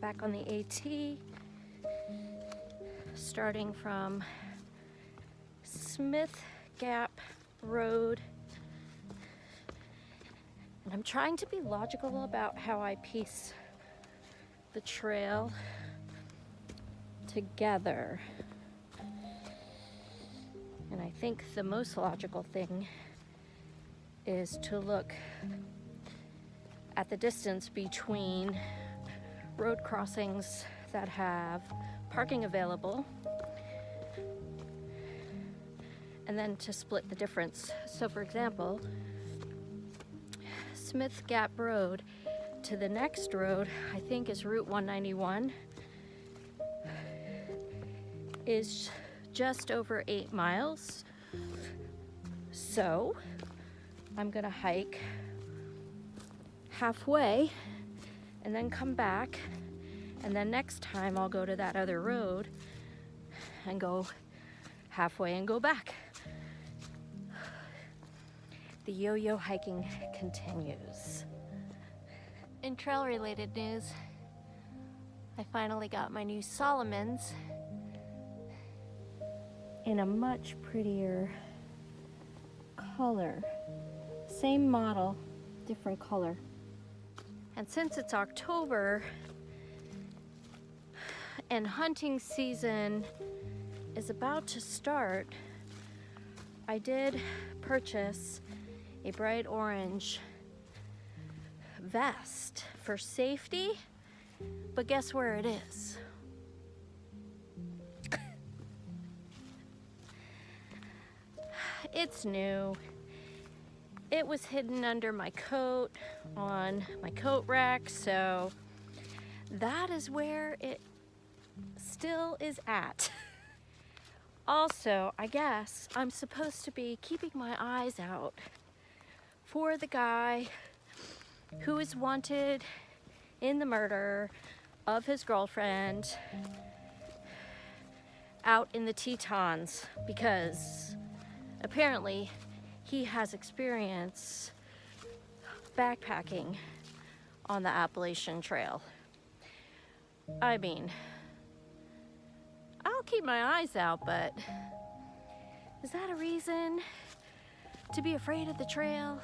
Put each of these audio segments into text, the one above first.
back on the AT, starting from Smith Gap Road. And I'm trying to be logical about how I piece the trail together. And I think the most logical thing is to look at the distance between road crossings that have parking available, and then to split the difference. So for example, Smith Gap Road to the next road, I think is Route 191, is just over 8 miles. So I'm gonna hike halfway and then come back, and then next time I'll go to that other road and go halfway and go back. The yo-yo hiking continues. In trail related news, I finally got my new Solomons in a much prettier color. Same model, different color. And since it's October and hunting season is about to start, I did purchase a bright orange vest for safety, but guess where it is? It's new. It was hidden under my coat on my coat rack, so that is where it still is at. Also, I guess I'm supposed to be keeping my eyes out for the guy who is wanted in the murder of his girlfriend out in the Tetons, because apparently he has experience backpacking on the Appalachian Trail. I mean, I'll keep my eyes out, but is that a reason to be afraid of the trail?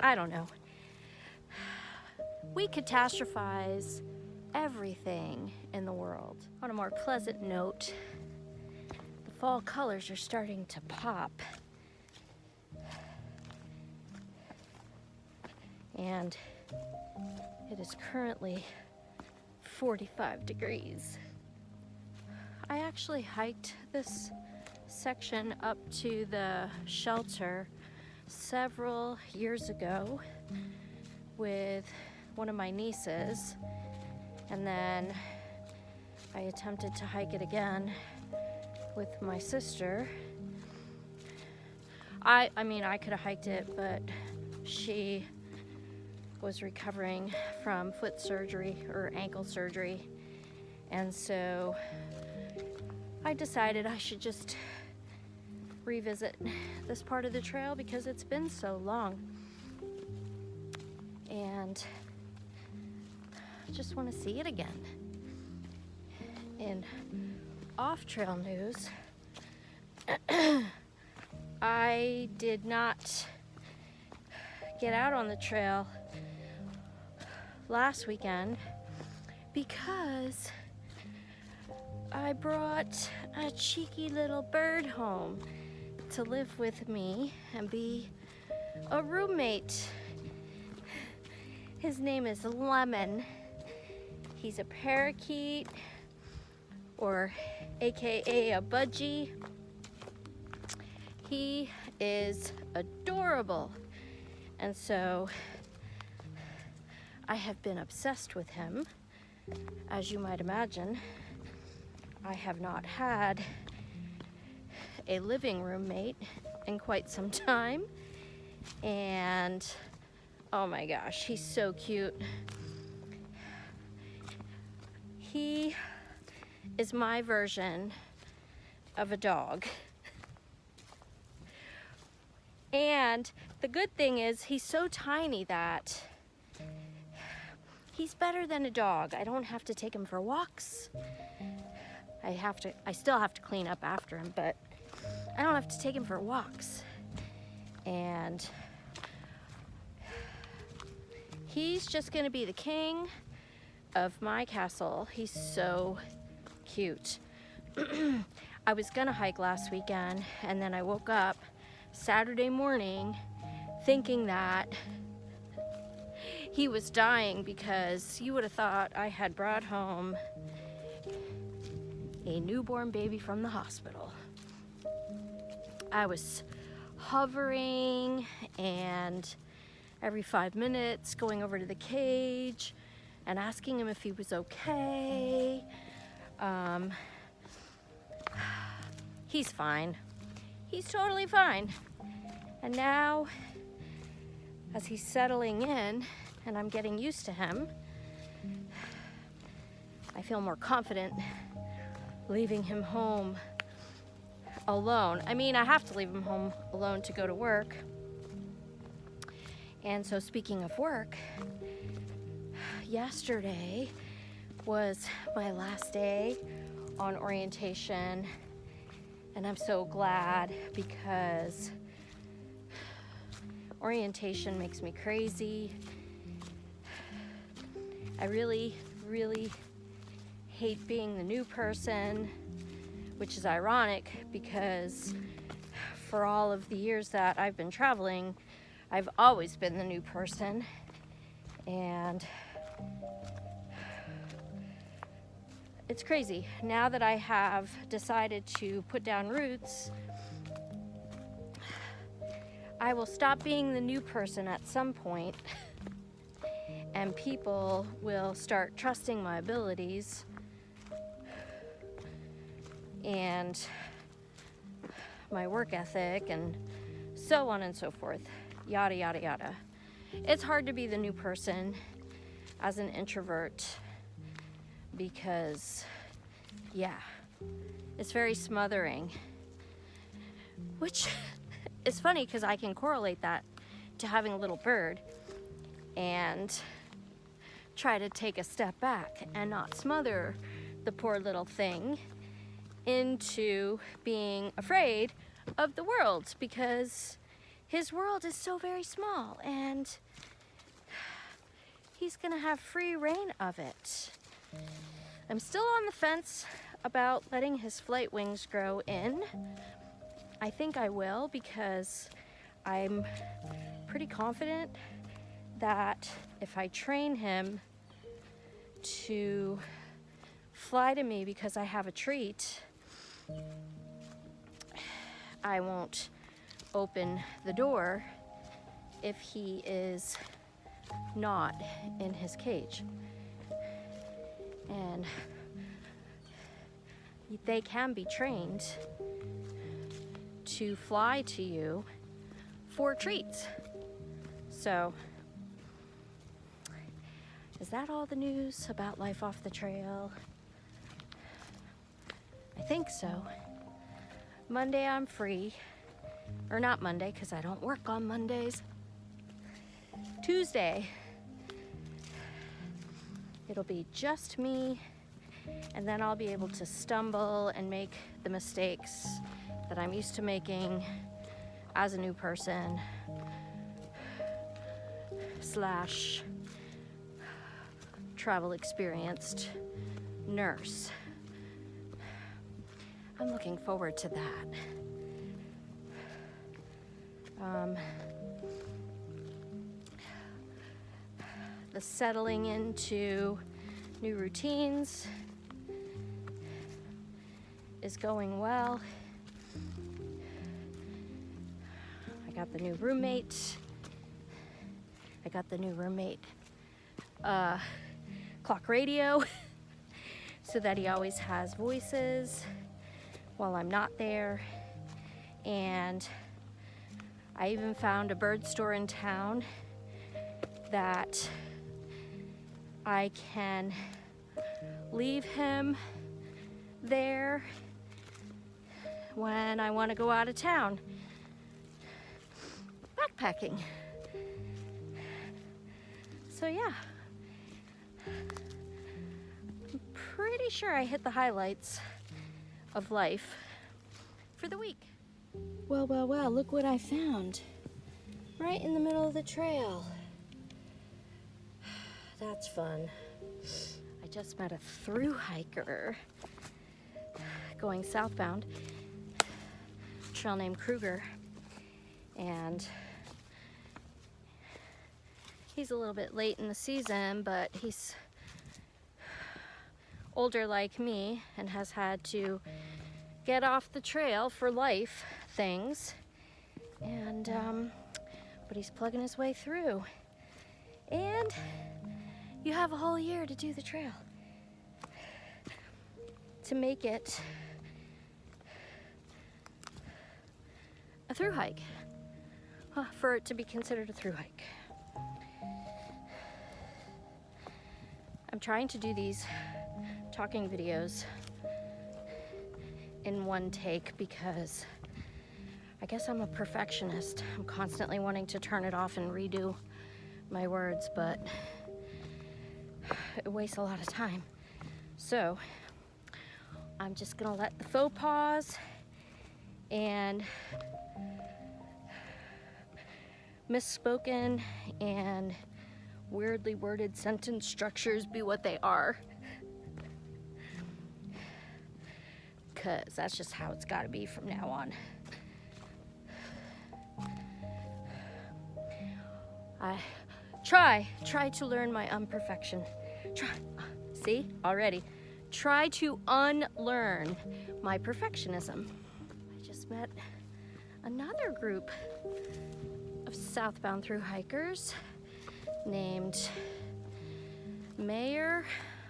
I don't know. We catastrophize everything in the world. On a more pleasant note, the fall colors are starting to pop. And it is currently 45 degrees. I actually hiked this section up to the shelter several years ago with one of my nieces, and then I attempted to hike it again with my sister. I mean, I could have hiked it, but she was recovering from foot surgery or ankle surgery, and so I decided I should just revisit this part of the trail because it's been so long, and I just want to see it again. In off-trail news, I did not get out on the trail last weekend because I brought a cheeky little bird home to live with me and be a roommate. His name is Lemon. He's a parakeet, or AKA a budgie. He is adorable, and so I have been obsessed with him. As you might imagine, I have not had a living roommate in quite some time, and oh my gosh, he's so cute. He is my version of a dog. And the good thing is he's so tiny that He's better than a dog. I don't have to take him for walks. I still have to clean up after him, but I don't have to take him for walks. And he's just gonna be the king of my castle. He's so cute. I was gonna hike last weekend, and then I woke up Saturday morning thinking that he was dying, because you would have thought I had brought home a newborn baby from the hospital. I was hovering, and every 5 minutes going over to the cage and asking him if he was okay. He's fine. He's totally fine. And now, as he's settling in and I'm getting used to him, I feel more confident leaving him home alone. I mean, I have to leave him home alone to go to work. And so, speaking of work, yesterday was my last day on orientation, and I'm so glad, because orientation makes me crazy. I really, really hate being the new person, which is ironic because for all of the years that I've been traveling, I've always been the new person. And it's crazy. Now that I have decided to put down roots, I will stop being the new person at some point, and people will start trusting my abilities and my work ethic and so on and so forth, yada yada yada. It's hard to be the new person as an introvert because, yeah, it's very smothering, which is funny because I can correlate that to having a little bird and try to take a step back and not smother the poor little thing into being afraid of the world, because his world is so very small and he's gonna have free reign of it. I'm still on the fence about letting his flight wings grow in. I think I will, because I'm pretty confident that if I train him to fly to me because I have a treat, I won't open the door if he is not in his cage. And they can be trained to fly to you for treats. So, is that all the news about life off the trail? I think so. Monday I'm free. Or not Monday, because I don't work on Mondays. Tuesday, it'll be just me, and then I'll be able to stumble and make the mistakes that I'm used to making as a new person / travel experienced nurse. I'm looking forward to that. The settling into new routines is going well. I got the new roommate. Clock radio so that he always has voices while I'm not there. And I even found a bird store in town that I can leave him there when I want to go out of town backpacking. So yeah, I'm pretty sure I hit the highlights of life for the week. Well, look what I found. Right in the middle of the trail. That's fun. I just met a thru hiker going southbound, a trail named Kruger, and he's a little bit late in the season, but he's older like me and has had to get off the trail for life things, and but he's plugging his way through. And you have a whole year to do the trail, to make it a thru hike, for it to be considered a thru hike. I'm trying to do these talking videos in one take because I guess I'm a perfectionist. I'm constantly wanting to turn it off and redo my words, but it wastes a lot of time. So I'm just gonna let the faux pas and misspoken and weirdly worded sentence structures be what they are, because that's just how it's got to be from now on. I try to learn my imperfection. See, already. Try to unlearn my perfectionism. I just met another group of southbound thru hikers named Mayor,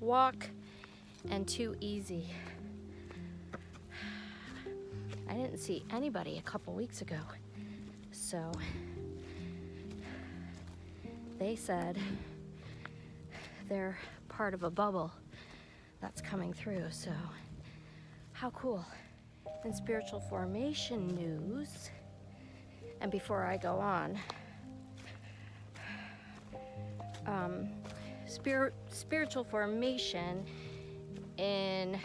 Walk, and Too Easy. I didn't see anybody a couple weeks ago, so they said they're part of a bubble that's coming through, so how cool. In spiritual formation news, and before I go on, spiritual formation in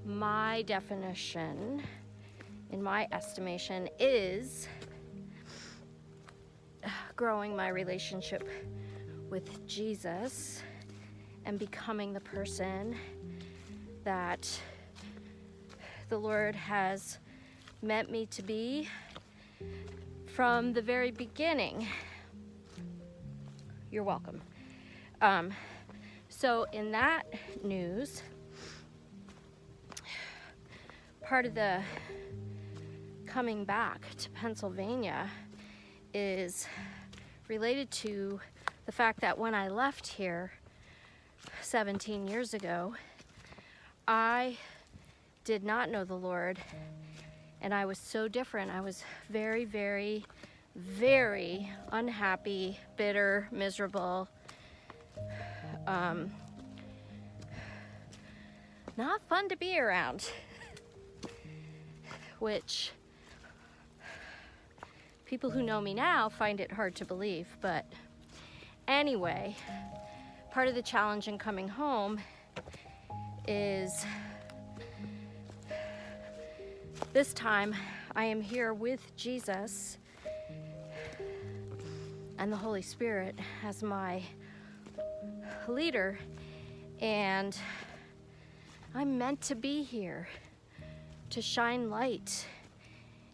my definition, in my estimation, is growing my relationship with Jesus and becoming the person that the Lord has meant me to be from the very beginning. You're welcome. So in that news, part of the coming back to Pennsylvania is related to the fact that when I left here 17 years ago, I did not know the Lord, and I was so different. I was very, very, very unhappy, bitter, miserable, not fun to be around, which people who know me now find it hard to believe. But anyway, part of the challenge in coming home is this time I am here with Jesus and the Holy Spirit as my leader, and I'm meant to be here to shine light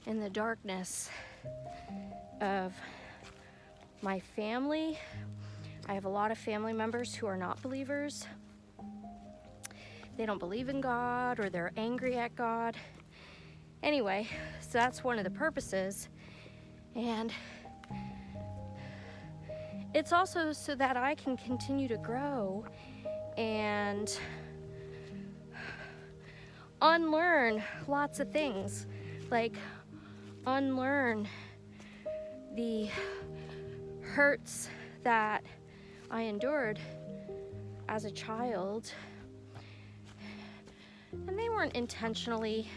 in the darkness of my family. I have a lot of family members who are not believers. They don't believe in God, or they're angry at God. Anyway, so that's one of the purposes. And it's also so that I can continue to grow and unlearn lots of things, like unlearn the hurts that I endured as a child. And they weren't intentionally,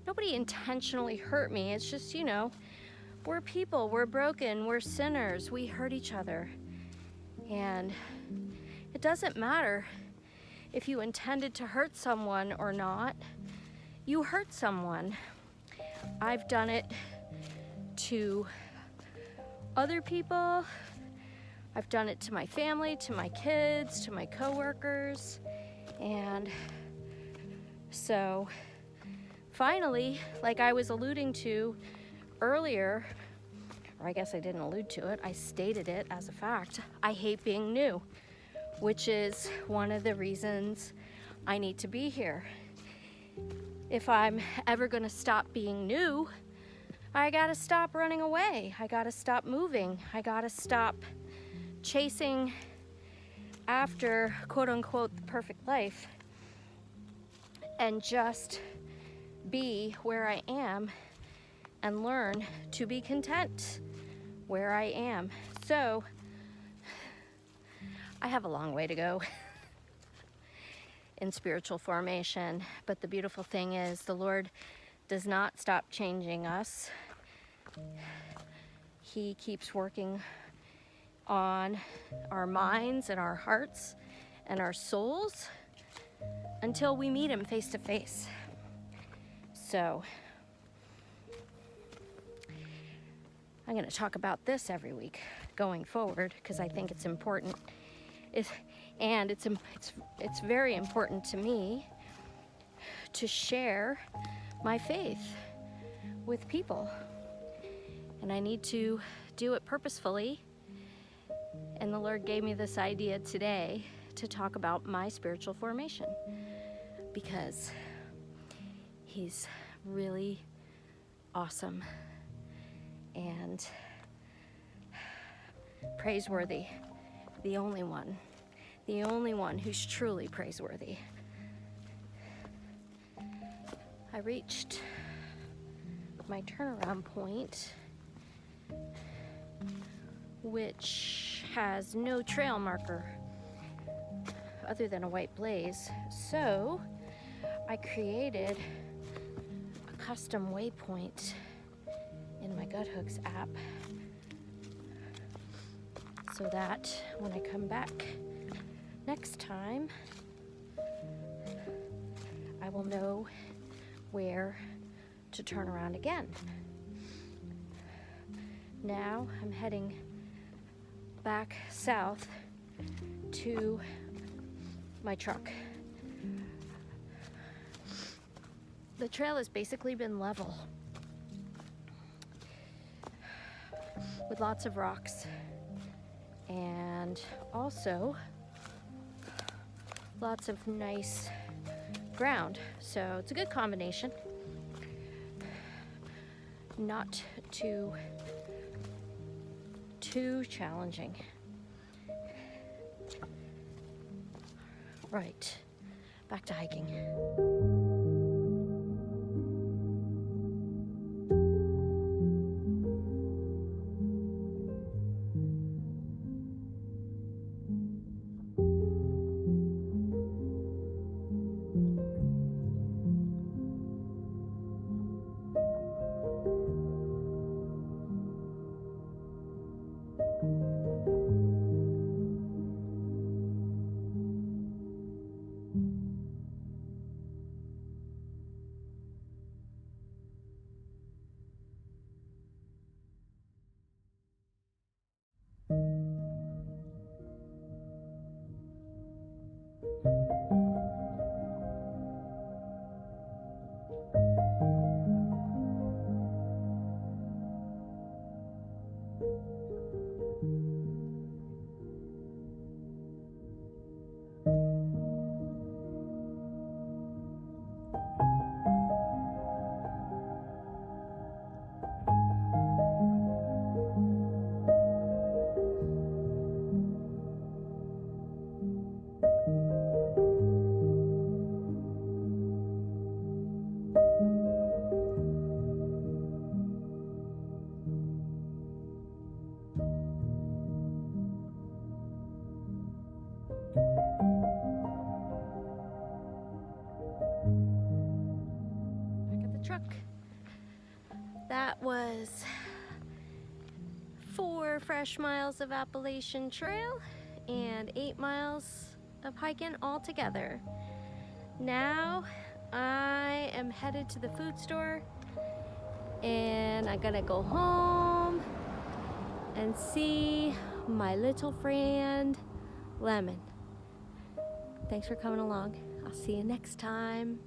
nobody intentionally hurt me. It's just, we're people, we're broken, we're sinners, we hurt each other. And it doesn't matter if you intended to hurt someone or not. You hurt someone. I've done it to other people. I've done it to my family, to my kids, to my coworkers. And so finally, like I was alluding to earlier, or I guess I didn't allude to it, I stated it as a fact. I hate being new, which is one of the reasons I need to be here. If I'm ever gonna stop being new, I gotta stop running away. I gotta stop moving. I gotta stop chasing after, quote unquote, the perfect life, and just be where I am and learn to be content where I am. So I have a long way to go in spiritual formation, but the beautiful thing is the Lord does not stop changing us. He keeps working on our minds and our hearts and our souls until we meet him face to face. So I'm going to talk about this every week going forward because I think it's important. It's very important to me to share my faith with people. And I need to do it purposefully. And the Lord gave me this idea today to talk about my spiritual formation because he's really awesome and praiseworthy. The only one who's truly praiseworthy. I reached my turnaround point, which has no trail marker other than a white blaze. So I created a custom waypoint in my Gut Hooks app so that when I come back next time, I will know where to turn around again. Now I'm heading back south to my truck. The trail has basically been level with lots of rocks and also lots of nice ground. So it's a good combination. Not too challenging. Right, back to hiking. Truck. That was 4 fresh miles of Appalachian Trail and 8 miles of hiking altogether. Now I am headed to the food store and I'm gonna go home and see my little friend Lemon. Thanks for coming along. I'll see you next time.